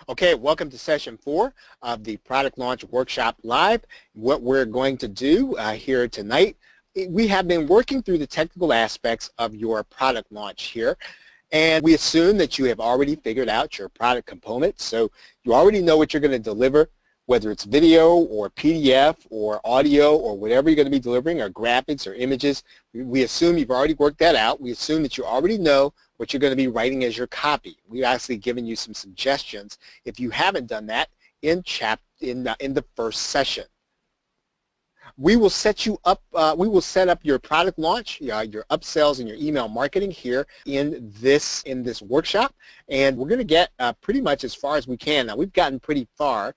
Okay, welcome to session 4 of the Product Launch Workshop Live. What we're going to do here tonight, we have been working through the technical aspects of your product launch here, and we assume that you have already figured out your product components, so you already know what you're going to deliver, whether it's video or PDF or audio or whatever you're going to be delivering, or graphics or images. We assume you've already worked that out. We assume that you already know what you're going to be writing as your copy. We've actually given you some suggestions if you haven't done that in the first session. We will set you up. We will set up your product launch, your upsells, and your email marketing here in this workshop, and we're going to get pretty much as far as we can. Now we've gotten pretty far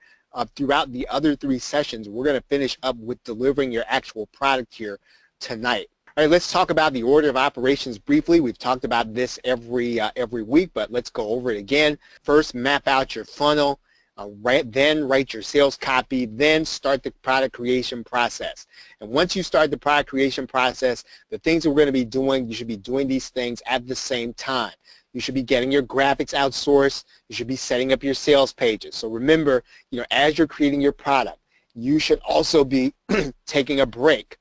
throughout the other 3 sessions. We're going to finish up with delivering your actual product here tonight. All right, let's talk about the order of operations briefly. We've talked about this every week, but let's go over it again. First, map out your funnel. Then write your sales copy, then start the product creation process. And once you start the product creation process, the things that we're going to be doing, you should be doing these things at the same time. You should be getting your graphics outsourced. You should be setting up your sales pages. So remember, as you're creating your product, you should also be taking a break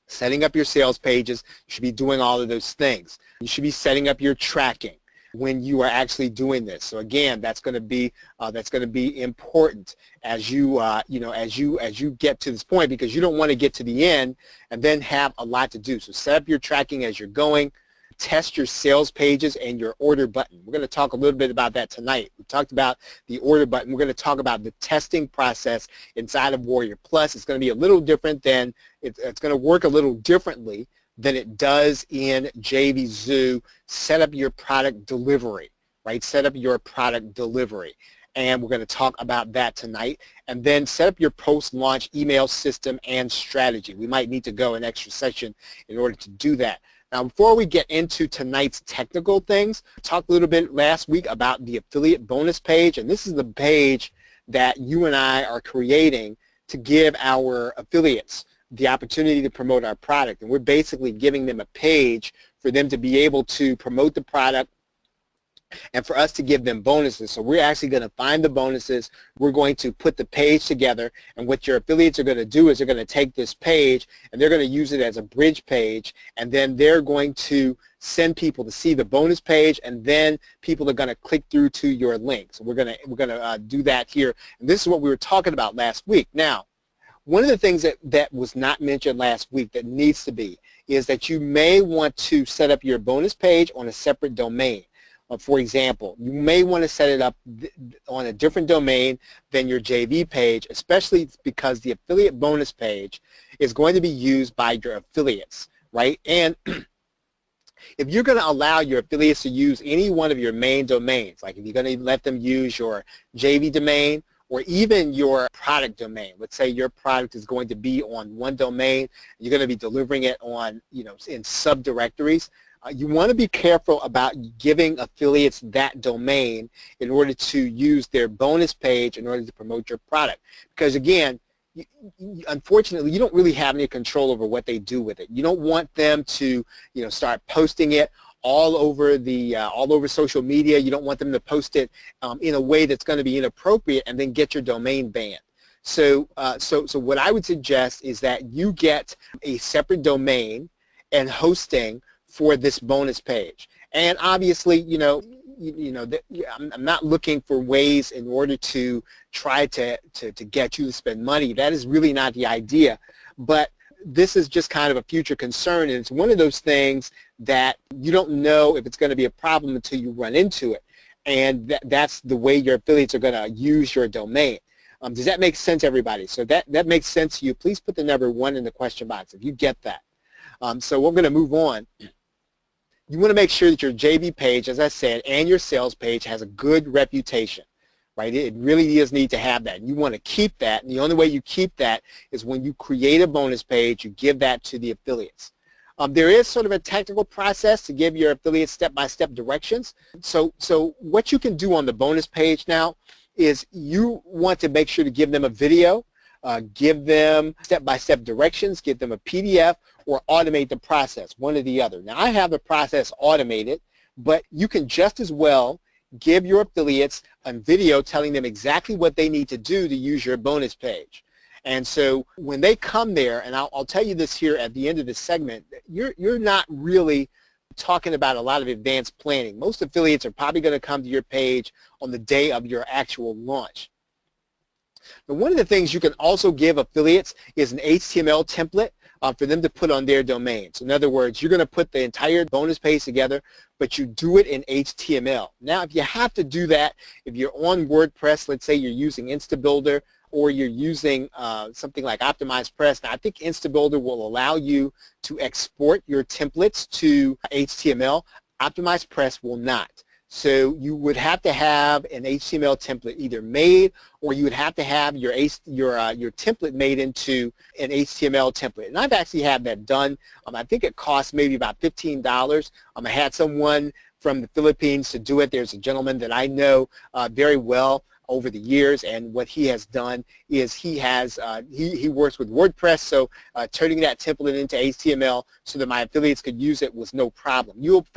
setting up your sales pages. You should be doing all of those things. You should be setting up your tracking when you are actually doing this. So again, that's going to be important as you get to this point, because you don't want to get to the end and then have a lot to do. So set up your tracking as you're going. Test your sales pages and your order button. We're going to talk a little bit about that tonight. We talked about the order button. We're going to talk about the testing process inside of Warrior Plus. It's going to be a little different than, it's going to work a little differently than it does in JVZoo. Set up your product delivery, right? Set up your product delivery. And we're going to talk about that tonight. And then set up your post-launch email system and strategy. We might need to go an extra session in order to do that. Now, before we get into tonight's technical things, we talked a little bit last week about the affiliate bonus page, and this is the page that you and I are creating to give our affiliates the opportunity to promote our product. And we're basically giving them a page for them to be able to promote the product and for us to give them bonuses. So we're actually going to find the bonuses. We're going to put the page together, and what your affiliates are going to do is they're going to take this page and they're going to use it as a bridge page, and then they're going to send people to see the bonus page, and then people are going to click through to your link. So we're going to do that here, and this is what we were talking about last week. Now, one of the things that was not mentioned last week that needs to be is that you may want to set up your bonus page on a separate domain. For example, you may want to set it up on a different domain than your JV page, especially because the affiliate bonus page is going to be used by your affiliates, right? And if you're going to allow your affiliates to use any one of your main domains, like if you're going to let them use your JV domain or even your product domain, let's say your product is going to be on one domain, you're going to be delivering it on, in subdirectories. You want to be careful about giving affiliates that domain in order to use their bonus page in order to promote your product. Because again, unfortunately, you don't really have any control over what they do with it. You don't want them to, start posting it all over social media. You don't want them to post it in a way that's going to be inappropriate and then get your domain banned. So what I would suggest is that you get a separate domain and hosting for this bonus page. And obviously, I'm not looking for ways in order to try to get you to spend money. That is really not the idea. But this is just kind of a future concern, and it's one of those things that you don't know if it's going to be a problem until you run into it. And that's the way your affiliates are going to use your domain. Does that make sense, everybody? So that makes sense to you. Please put the number 1 in the question box if you get that. So we're going to move on. You want to make sure that your JV page, as I said, and your sales page has a good reputation, right? It really does need to have that. You want to keep that, and the only way you keep that is when you create a bonus page, you give that to the affiliates. There is sort of a technical process to give your affiliates step-by-step directions. So what you can do on the bonus page now is you want to make sure to give them a video, give them step-by-step directions, give them a PDF, or automate the process, one or the other. Now, I have the process automated, but you can just as well give your affiliates a video telling them exactly what they need to do to use your bonus page. And so when they come there, and I'll tell you this here at the end of this segment, you're not really talking about a lot of advanced planning. Most affiliates are probably going to come to your page on the day of your actual launch. But one of the things you can also give affiliates is an HTML template for them to put on their domains. In other words, you're going to put the entire bonus page together, but you do it in HTML. Now, if you have to do that, if you're on WordPress, let's say you're using InstaBuilder, or you're using something like OptimizePress. Now, I think InstaBuilder will allow you to export your templates to HTML. OptimizePress will not. So you would have to have an HTML template either made, or you would have to have your template made into an HTML template. And I've actually had that done. I think it costs maybe about $15. I had someone from the Philippines to do it. There's a gentleman that I know very well over the years, and what he has done is he works with WordPress, so turning that template into HTML so that my affiliates could use it was no problem. You'll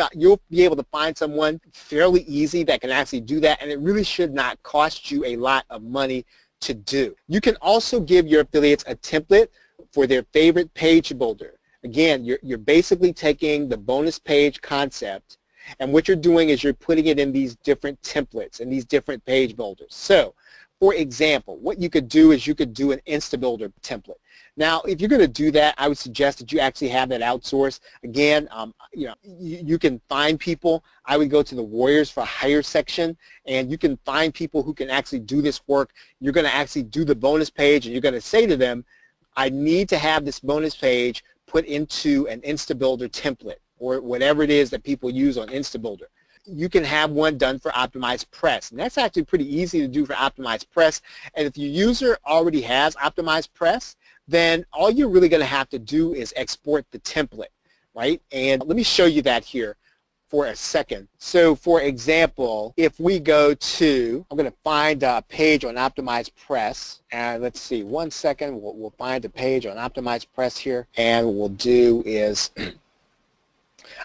be able to find someone fairly easy that can actually do that, and it really should not cost you a lot of money to do. You can also give your affiliates a template for their favorite page builder. Again, you're basically taking the bonus page concept, and what you're doing is you're putting it in these different templates and these different page builders. So, for example, what you could do is you could do an InstaBuilder template. Now, if you're going to do that, I would suggest that you actually have that outsourced. Again, you can find people. I would go to the Warriors for Hire section, and you can find people who can actually do this work. You're going to actually do the bonus page, and you're going to say to them, I need to have this bonus page put into an InstaBuilder template, or whatever it is that people use on InstaBuilder. You can have one done for OptimizePress, and that's actually pretty easy to do for OptimizePress. And if your user already has OptimizePress, then all you're really going to have to do is export the template, right? And let me show you that here for a second. So, for example, if we go to, I'm going to find a page on OptimizePress, and let's see, one second, we'll find a page on OptimizePress here, and what we'll do is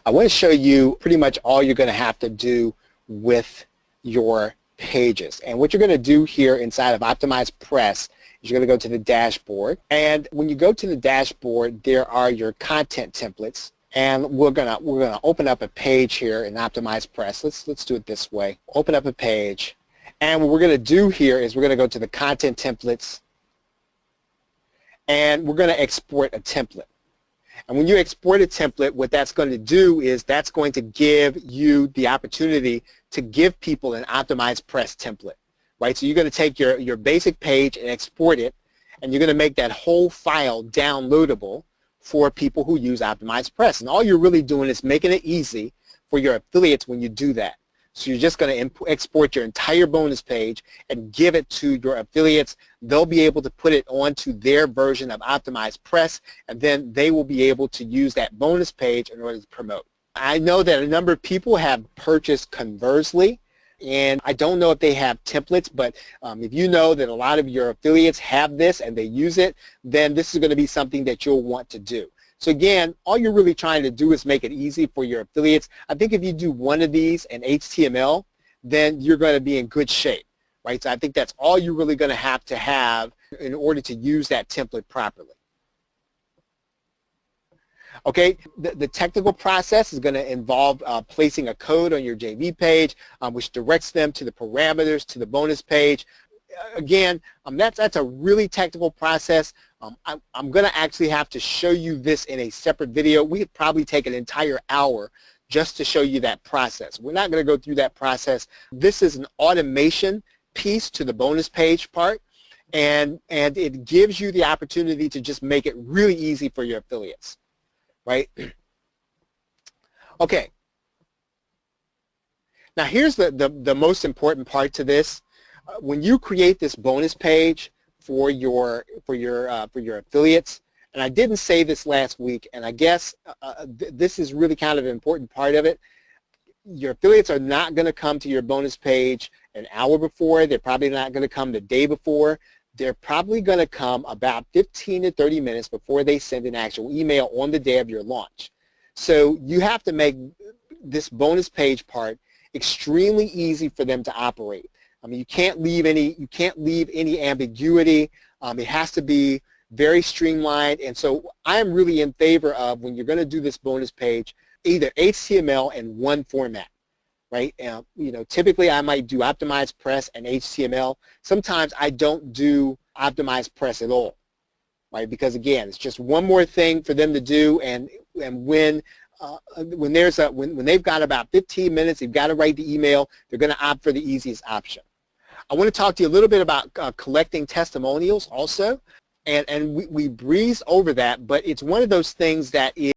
I want to show you pretty much all you're going to have to do with your pages. And what you're going to do here inside of OptimizePress is you're going to go to the dashboard. And when you go to the dashboard, there are your content templates. And we're gonna open up a page here in OptimizePress. Let's do it this way. Open up a page. And what we're going to do here is we're going to go to the content templates, and we're going to export a template. And when you export a template, what that's going to do is that's going to give you the opportunity to give people an OptimizePress template, right? So you're going to take your basic page and export it, and you're going to make that whole file downloadable for people who use OptimizePress. And all you're really doing is making it easy for your affiliates when you do that. So you're just going to export your entire bonus page and give it to your affiliates. They'll be able to put it onto their version of OptimizePress, and then they will be able to use that bonus page in order to promote. I know that a number of people have purchased Conversely, and I don't know if they have templates, but if you know that a lot of your affiliates have this and they use it, then this is going to be something that you'll want to do. So again, all you're really trying to do is make it easy for your affiliates. I think if you do one of these in HTML, then you're going to be in good shape, right? So I think that's all you're really going to have in order to use that template properly. Okay, the technical process is going to involve placing a code on your JV page, which directs them to the parameters, to the bonus page. Again, that's a really technical process. I'm going to actually have to show you this in a separate video. We could probably take an entire hour just to show you that process. We're not going to go through that process. This is an automation piece to the bonus page part, and it gives you the opportunity to just make it really easy for your affiliates, right? Okay. Now here's the most important part to this. When you create this bonus page for your affiliates, and I didn't say this last week, and I guess this is really kind of an important part of it. Your affiliates are not going to come to your bonus page an hour before. They're probably not going to come the day before. They're probably going to come about 15 to 30 minutes before they send an actual email on the day of your launch. So you have to make this bonus page part extremely easy for them to operate. I mean, you can't leave any ambiguity. It has to be very streamlined, and so I'm really in favor of, when you're going to do this bonus page, either HTML and one format, right? Typically I might do optimized press and HTML. Sometimes I don't do optimized press at all, right? Because again, it's just one more thing for them to do, and when they've got about 15 minutes, they've got to write the email, they're going to opt for the easiest option. I want to talk to you a little bit about collecting testimonials also, and we breeze over that, but it's one of those things that is